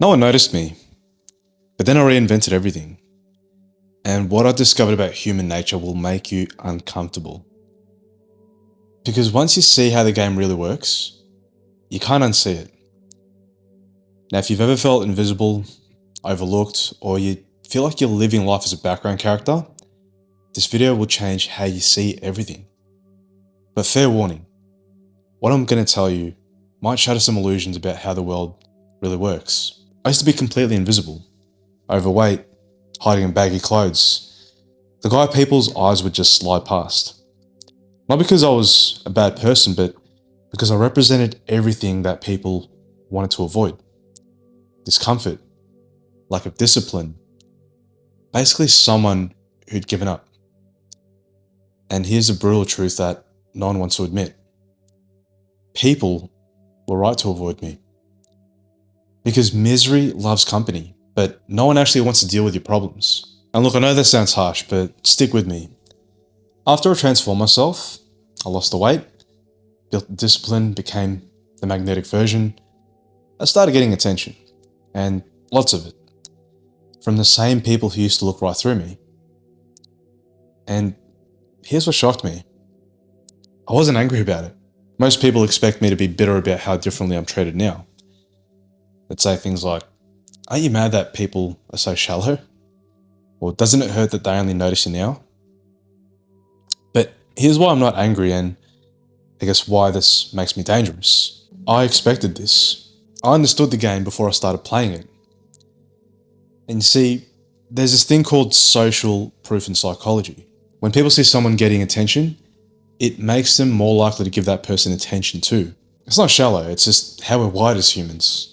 No one noticed me, but then I reinvented everything. And what I discovered about human nature will make you uncomfortable. Because once you see how the game really works, you can't unsee it. Now, if you've ever felt invisible, overlooked, or you feel like you're living life as a background character, this video will change how you see everything. But fair warning, what I'm going to tell you might shatter some illusions about how the world really works. I used to be completely invisible, overweight, hiding in baggy clothes. The guy people's eyes would just slide past. Not because I was a bad person, but because I represented everything that people wanted to avoid. Discomfort, lack of discipline, basically someone who'd given up. And here's the brutal truth that no one wants to admit. People were right to avoid me. Because misery loves company, but no one actually wants to deal with your problems. And look, I know that sounds harsh, but stick with me. After I transformed myself, I lost the weight, built the discipline, became the magnetic version. I started getting attention, and lots of it, from the same people who used to look right through me. And here's what shocked me. I wasn't angry about it. Most people expect me to be bitter about how differently I'm treated now. They'd say things like, aren't you mad that people are so shallow? Or doesn't it hurt that they only notice you now? But here's why I'm not angry, and I guess why this makes me dangerous. I expected this. I understood the game before I started playing it. And you see, there's this thing called social proof in psychology. When people see someone getting attention, it makes them more likely to give that person attention too. It's not shallow, it's just how we're wired as humans.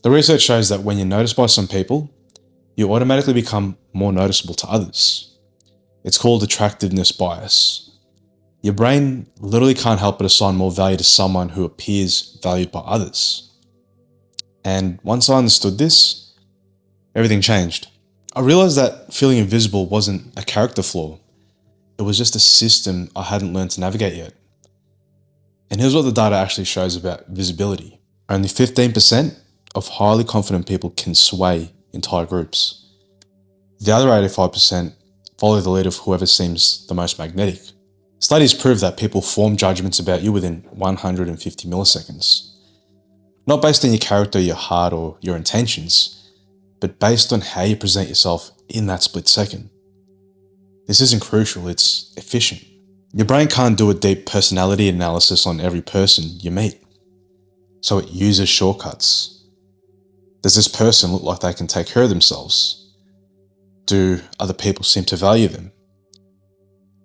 The research shows that when you're noticed by some people, you automatically become more noticeable to others. It's called attractiveness bias. Your brain literally can't help but assign more value to someone who appears valued by others. And once I understood this, everything changed. I realized that feeling invisible wasn't a character flaw. It was just a system I hadn't learned to navigate yet. And here's what the data actually shows about visibility. Only 15% of highly confident people can sway entire groups. The other 85% follow the lead of whoever seems the most magnetic. Studies prove that people form judgments about you within 150 milliseconds. Not based on your character, your heart, or your intentions, but based on how you present yourself in that split second. This isn't crucial, it's efficient. Your brain can't do a deep personality analysis on every person you meet, so it uses shortcuts. Does this person look like they can take care of themselves? Do other people seem to value them?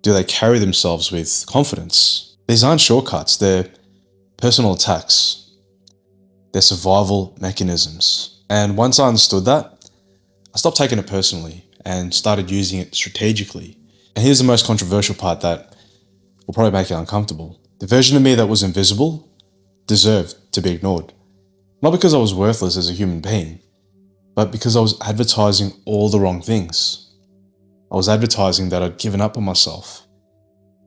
Do they carry themselves with confidence? These aren't shortcuts, they're personal attacks. They're survival mechanisms. And once I understood that, I stopped taking it personally and started using it strategically. And here's the most controversial part that will probably make you uncomfortable. The version of me that was invisible deserved to be ignored. Not because I was worthless as a human being, but because I was advertising all the wrong things. I was advertising that I'd given up on myself,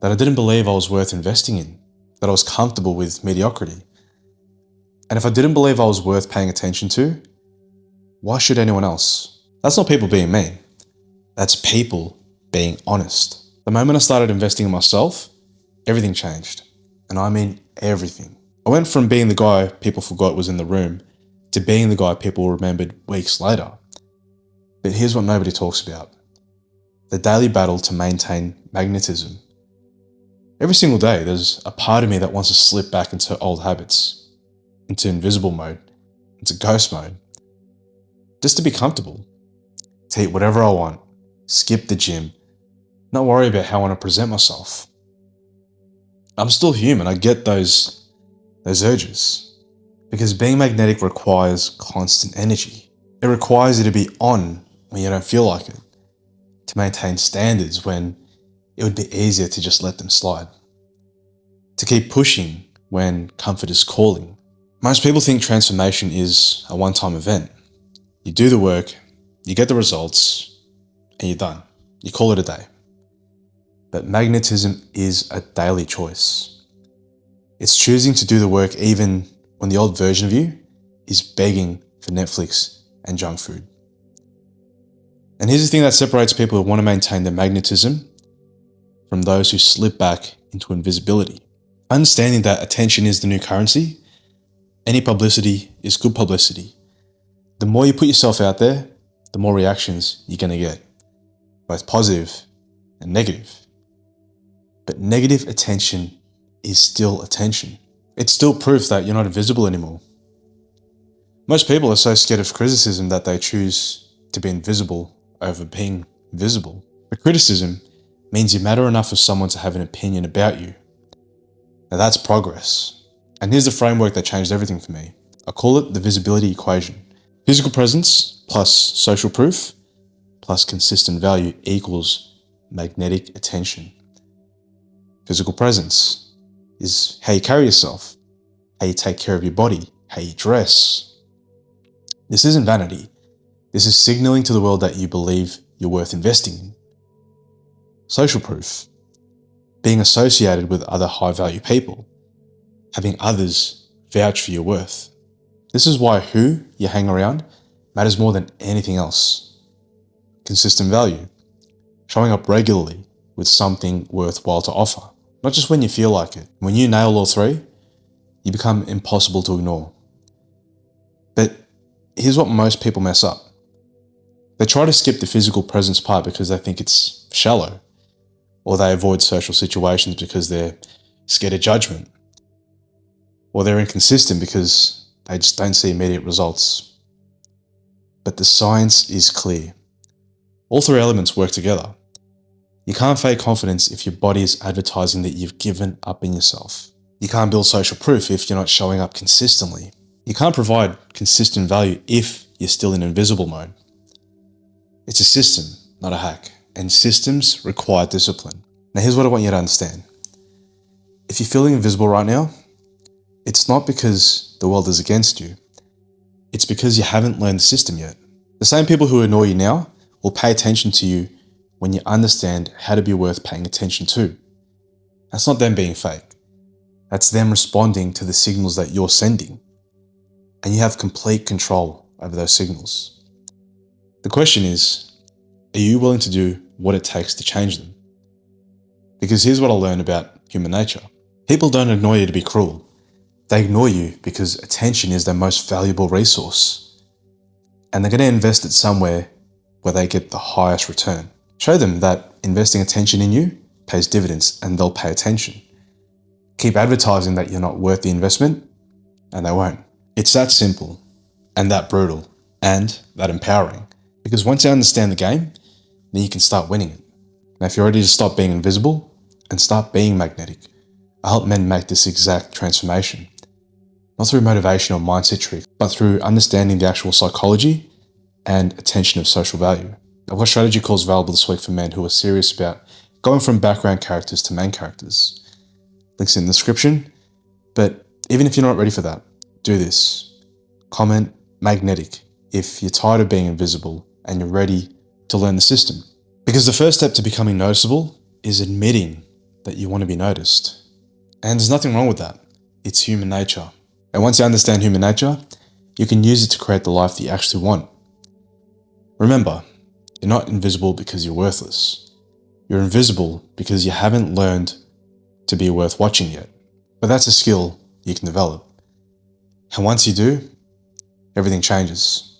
that I didn't believe I was worth investing in, that I was comfortable with mediocrity. And if I didn't believe I was worth paying attention to, why should anyone else? That's not people being mean. That's people being honest. The moment I started investing in myself, everything changed. And I mean everything. I went from being the guy people forgot was in the room to being the guy people remembered weeks later. But here's what nobody talks about. The daily battle to maintain magnetism. Every single day, there's a part of me that wants to slip back into old habits, into invisible mode, into ghost mode, just to be comfortable, to eat whatever I want, skip the gym, not worry about how I want to present myself. I'm still human, I get those urges, because being magnetic requires constant energy. It requires you to be on when you don't feel like it, to maintain standards when it would be easier to just let them slide, to keep pushing when comfort is calling. Most people think transformation is a one-time event. You do the work, you get the results, and you're done. You call it a day. But magnetism is a daily choice. It's choosing to do the work even when the old version of you is begging for Netflix and junk food. And here's the thing that separates people who want to maintain their magnetism from those who slip back into invisibility. Understanding that attention is the new currency, any publicity is good publicity. The more you put yourself out there, the more reactions you're going to get, both positive and negative. But negative attention is still attention. It's still proof that you're not invisible anymore. Most people are so scared of criticism that they choose to be invisible over being visible. But criticism means you matter enough for someone to have an opinion about you. Now that's progress. And here's the framework that changed everything for me. I call it the visibility equation. Physical presence plus social proof plus consistent value equals magnetic attention. Physical presence is how you carry yourself, how you take care of your body, how you dress. This isn't vanity. This is signaling to the world that you believe you're worth investing in. Social proof, being associated with other high-value people, having others vouch for your worth. This is why who you hang around matters more than anything else. Consistent value, showing up regularly with something worthwhile to offer, not just when you feel like it. When you nail all three, you become impossible to ignore. But here's what most people mess up. They try to skip the physical presence part because they think it's shallow, or they avoid social situations because they're scared of judgment, or they're inconsistent because they just don't see immediate results. But the science is clear. All three elements work together. You can't fake confidence if your body is advertising that you've given up in yourself. You can't build social proof if you're not showing up consistently. You can't provide consistent value if you're still in invisible mode. It's a system, not a hack, and systems require discipline. Now here's what I want you to understand. If you're feeling invisible right now, it's not because the world is against you. It's because you haven't learned the system yet. The same people who annoy you now will pay attention to you when you understand how to be worth paying attention to. That's not them being fake. That's them responding to the signals that you're sending. And you have complete control over those signals. The question is, are you willing to do what it takes to change them? Because here's what I learned about human nature. People don't ignore you to be cruel. They ignore you because attention is their most valuable resource. And they're going to invest it somewhere where they get the highest return. Show them that investing attention in you pays dividends and they'll pay attention. Keep advertising that you're not worth the investment and they won't. It's that simple and that brutal and that empowering. Because once you understand the game, then you can start winning it. Now, if you're ready to stop being invisible and start being magnetic, I help men make this exact transformation. Not through motivation or mindset trick, but through understanding the actual psychology and attention of social value. I've got strategy calls available this week for men who are serious about going from background characters to main characters. Links in the description. But even if you're not ready for that, do this. Comment magnetic if you're tired of being invisible and you're ready to learn the system. Because the first step to becoming noticeable is admitting that you want to be noticed. And there's nothing wrong with that. It's human nature. And once you understand human nature, you can use it to create the life that you actually want. Remember, you're not invisible because you're worthless. You're invisible because you haven't learned to be worth watching yet. But that's a skill you can develop. And once you do, everything changes.